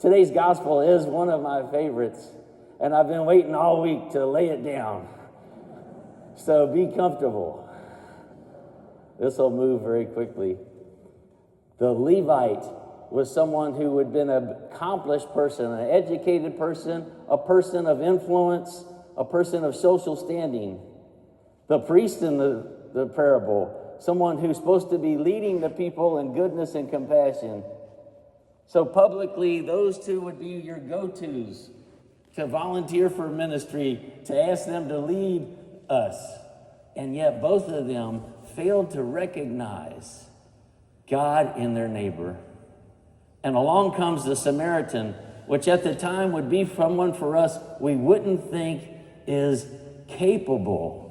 Today's gospel is one of my favorites, and I've been waiting all week to lay it down. So be comfortable. This will move very quickly. The Levite was someone who had been an accomplished person, an educated person, a person of influence, a person of social standing. The priest in the parable, someone who's supposed to be leading the people in goodness and compassion. So publicly, those two would be your go-tos to volunteer for ministry, to ask them to lead us. And yet both of them failed to recognize God in their neighbor. And along comes the Samaritan, which at the time would be someone for us we wouldn't think is capable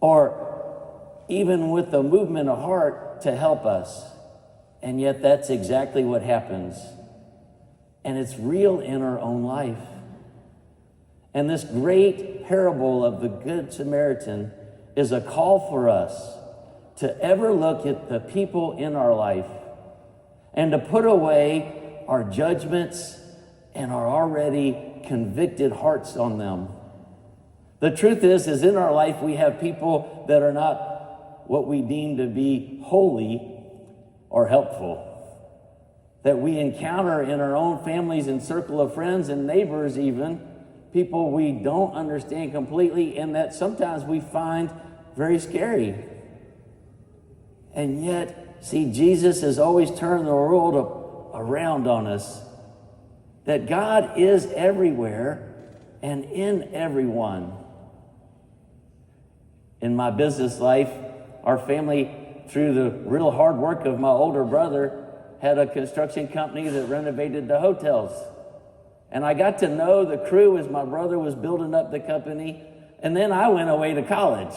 or even with the movement of heart to help us. And yet that's exactly what happens. And it's real in our own life. And this great parable of the Good Samaritan is a call for us to ever look at the people in our life and to put away our judgments and our already convicted hearts on them. The truth is in our life we have people that are not what we deem to be holy or helpful, that we encounter in our own families and circle of friends and neighbors even, people we don't understand completely and that sometimes we find very scary. And yet, see, Jesus has always turned the world around on us, that God is everywhere and in everyone. In my business life, our family, through the real hard work of my older brother, had a construction company that renovated the hotels. And I got to know the crew as my brother was building up the company. And then I went away to college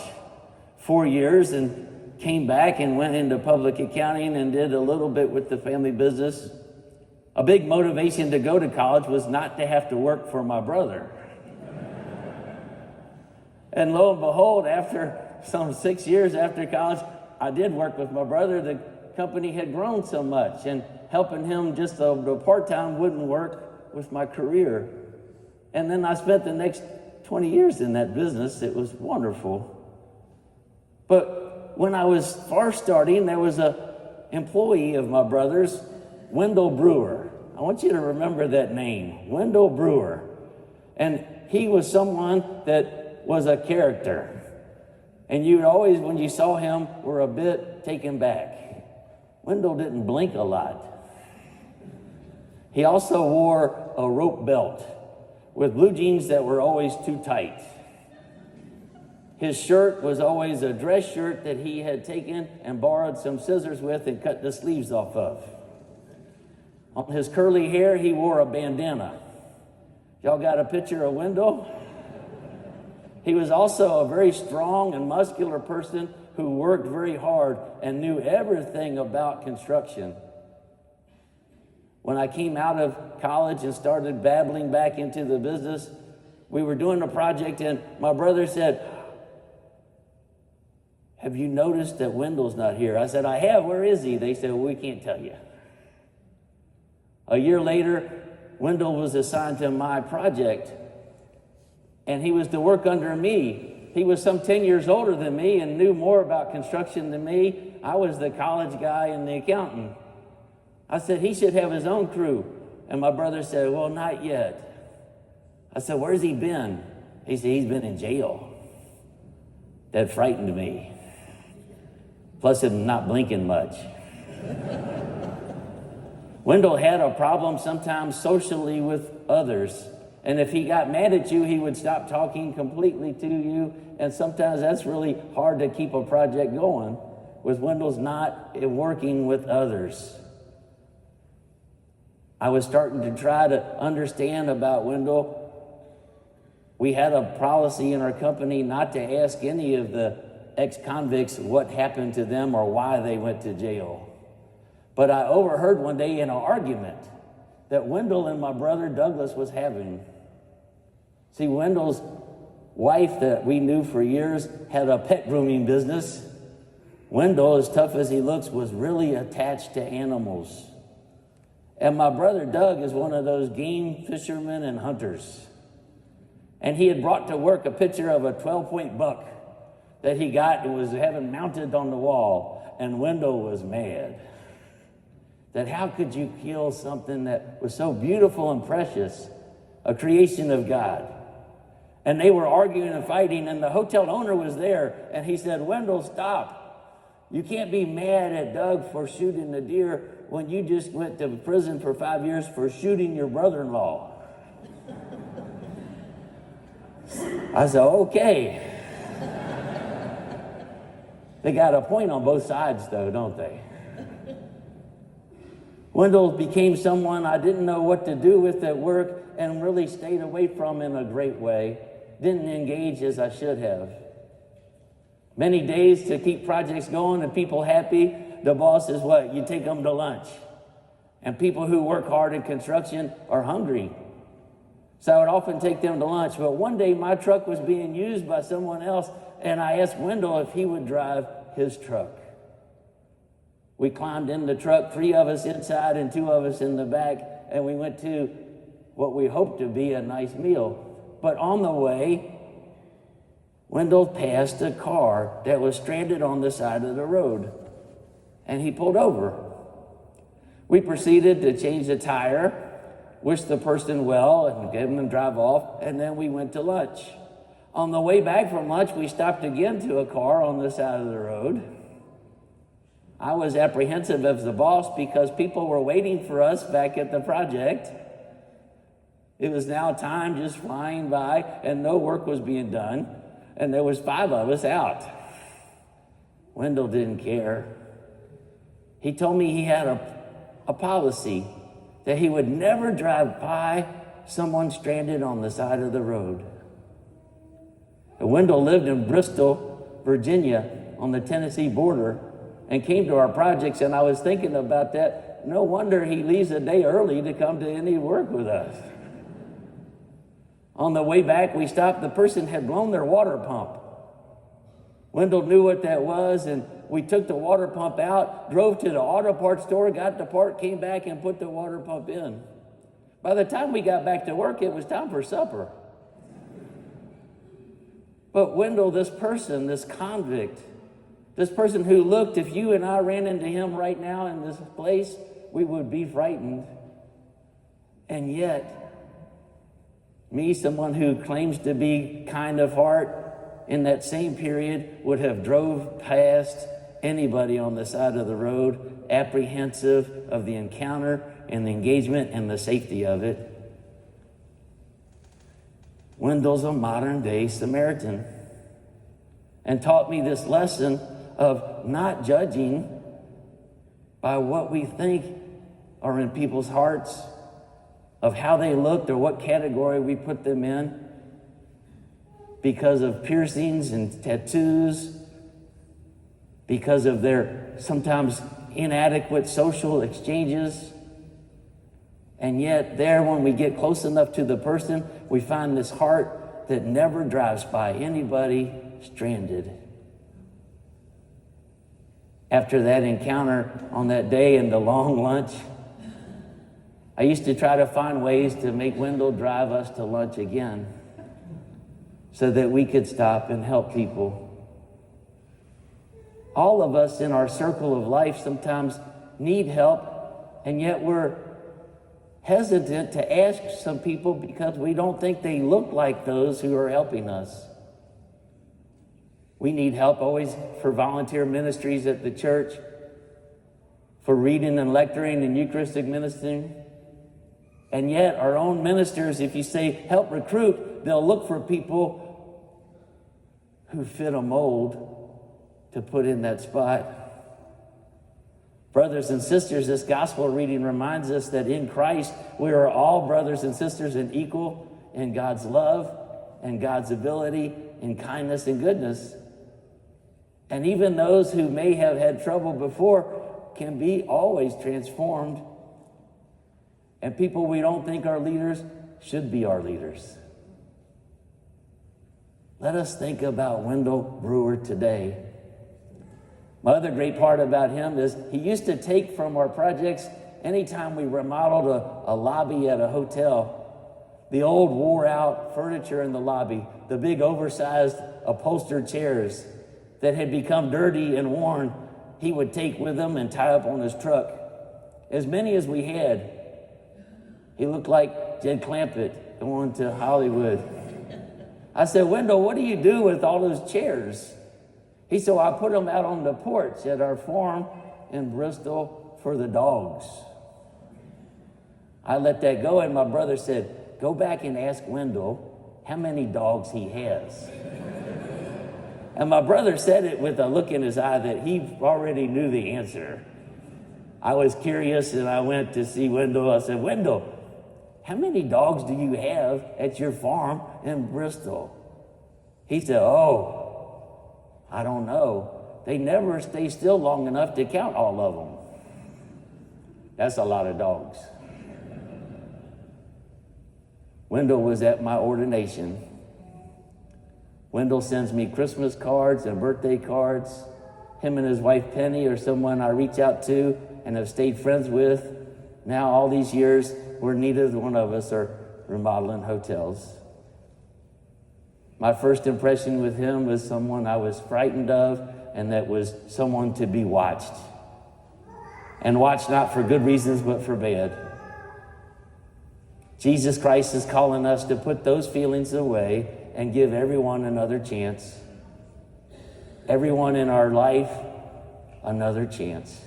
4 years and came back and went into public accounting and did a little bit with the family business. A big motivation to go to college was not to have to work for my brother. And lo and behold, after some 6 years after college, I did work with my brother. The company had grown so much, and helping him just the part-time wouldn't work with my career. And then I spent the next 20 years in that business. It was wonderful. But when I was first starting, there was an employee of my brother's, Wendell Brewer. I want you to remember that name, Wendell Brewer. And he was someone that was a character. And you always, when you saw him, were a bit taken back. Wendell didn't blink a lot. He also wore a rope belt with blue jeans that were always too tight. His shirt was always a dress shirt that he had taken and borrowed some scissors with and cut the sleeves off of. On his curly hair, he wore a bandana. Y'all got a picture of Wendell? He was also a very strong and muscular person who worked very hard and knew everything about construction. When I came out of college and started battling back into the business, we were doing a project and my brother said, "Have you noticed that Wendell's not here?" I said, "I have. Where is he?" They said, "Well, we can't tell you." A year later, Wendell was assigned to my project. And he was to work under me. He was some 10 years older than me and knew more about construction than me. I was the college guy and the accountant. I said, he should have his own crew. And my brother said, well, not yet. I said, where's he been? He said, he's been in jail. That frightened me. Plus him not blinking much. Wendell had a problem sometimes socially with others. And if he got mad at you, he would stop talking completely to you. And sometimes that's really hard to keep a project going with Wendell's not working with others. I was starting to try to understand about Wendell. We had a policy in our company not to ask any of the ex-convicts what happened to them or why they went to jail. But I overheard one day in an argument that Wendell and my brother Douglas was having. See, Wendell's wife that we knew for years had a pet grooming business. Wendell, as tough as he looks, was really attached to animals. And my brother Doug is one of those game fishermen and hunters. And he had brought to work a picture of a 12-point buck that he got and was having mounted on the wall. And Wendell was mad. That how could you kill something that was so beautiful and precious, a creation of God? And they were arguing and fighting, and the hotel owner was there, and he said, Wendell, stop. You can't be mad at Doug for shooting the deer when you just went to prison for 5 years for shooting your brother-in-law. I said, okay. They got a point on both sides, though, don't they? Wendell became someone I didn't know what to do with at work and really stayed away from in a great way. Didn't engage as I should have. Many days to keep projects going and people happy, the boss is what? You take them to lunch. And people who work hard in construction are hungry. So I would often take them to lunch. But one day my truck was being used by someone else, and I asked Wendell if he would drive his truck. We climbed in the truck, 3 of us inside and 2 of us in the back, and we went to what we hoped to be a nice meal. But on the way, Wendell passed a car that was stranded on the side of the road, and he pulled over. We proceeded to change the tire, wish the person well, and give them drive off, and then we went to lunch. On the way back from lunch, we stopped again to a car on the side of the road. I was apprehensive as the boss because people were waiting for us back at the project. It was now time just flying by, and no work was being done, and there was 5 of us out. Wendell didn't care. He told me he had a policy that he would never drive by someone stranded on the side of the road. And Wendell lived in Bristol, Virginia, on the Tennessee border, and came to our projects, and I was thinking about that. No wonder he leaves a day early to come to any work with us. On the way back, we stopped. The person had blown their water pump. Wendell knew what that was, and we took the water pump out, drove to the auto parts store, got the part, came back, and put the water pump in. By the time we got back to work, it was time for supper. But Wendell, this person, this convict, this person who looked, if you and I ran into him right now in this place, we would be frightened. And yet, me, someone who claims to be kind of heart, in that same period would have drove past anybody on the side of the road, apprehensive of the encounter and the engagement and the safety of it. Wendell's a modern-day Samaritan and taught me this lesson of not judging by what we think are in people's hearts, of how they looked or what category we put them in because of piercings and tattoos, because of their sometimes inadequate social exchanges. And yet there, when we get close enough to the person, we find this heart that never drives by anybody stranded. After that encounter on that day and the long lunch, I used to try to find ways to make Wendell drive us to lunch again so that we could stop and help people. All of us in our circle of life sometimes need help, and yet we're hesitant to ask some people because we don't think they look like those who are helping us. We need help always for volunteer ministries at the church, for reading and lecturing and Eucharistic ministering. And yet our own ministers, if you say help recruit, they'll look for people who fit a mold to put in that spot. Brothers and sisters, this gospel reading reminds us that in Christ, we are all brothers and sisters and equal in God's love and God's ability in kindness and goodness. And even those who may have had trouble before can be always transformed. And people we don't think are leaders should be our leaders. Let us think about Wendell Brewer today. My other great part about him is he used to take from our projects anytime we remodeled a lobby at a hotel, the old wore-out furniture in the lobby, the big oversized upholstered chairs that had become dirty and worn, he would take with him and tie up on his truck. As many as we had. He looked like Jed Clampett going to Hollywood. I said, Wendell, what do you do with all those chairs? He said, I put them out on the porch at our farm in Bristol for the dogs. I let that go, and my brother said, go back and ask Wendell how many dogs he has. And my brother said it with a look in his eye that he already knew the answer. I was curious, and I went to see Wendell. I said, Wendell, how many dogs do you have at your farm in Bristol? He said, I don't know. They never stay still long enough to count all of them. That's a lot of dogs. Wendell was at my ordination. Wendell sends me Christmas cards and birthday cards. Him and his wife Penny are someone I reach out to and have stayed friends with. Now all these years, where neither one of us are remodeling hotels. My first impression with him was someone I was frightened of, and that was someone to be watched. And watched not for good reasons, but for bad. Jesus Christ is calling us to put those feelings away and give everyone another chance. Everyone in our life another chance.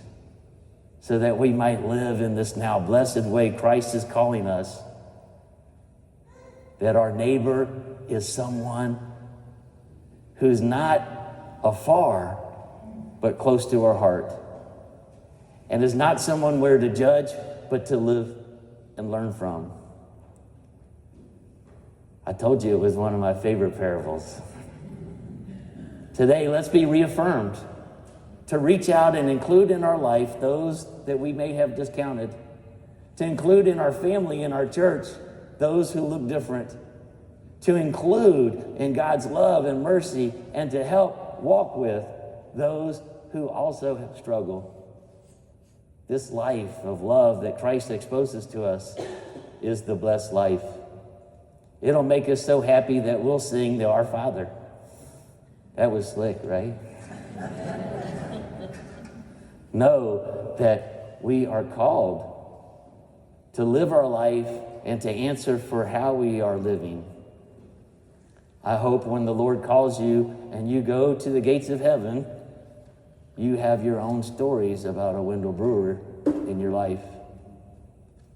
So that we might live in this now blessed way Christ is calling us. That our neighbor is someone who's not afar, but close to our heart. And is not someone we're to judge, but to live and learn from. I told you it was one of my favorite parables. Today, let's be reaffirmed to reach out and include in our life those that we may have discounted, to include in our family, in our church, those who look different, to include in God's love and mercy, and to help walk with those who also struggle. This life of love that Christ exposes to us is the blessed life. It'll make us so happy that we'll sing the Our Father. That was slick, right? Know that we are called to live our life and to answer for how we are living. I hope when the Lord calls you and you go to the gates of heaven, you have your own stories about a Wendell Brewer in your life.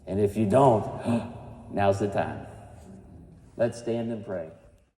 And if you don't, now's the time. Let's stand and pray.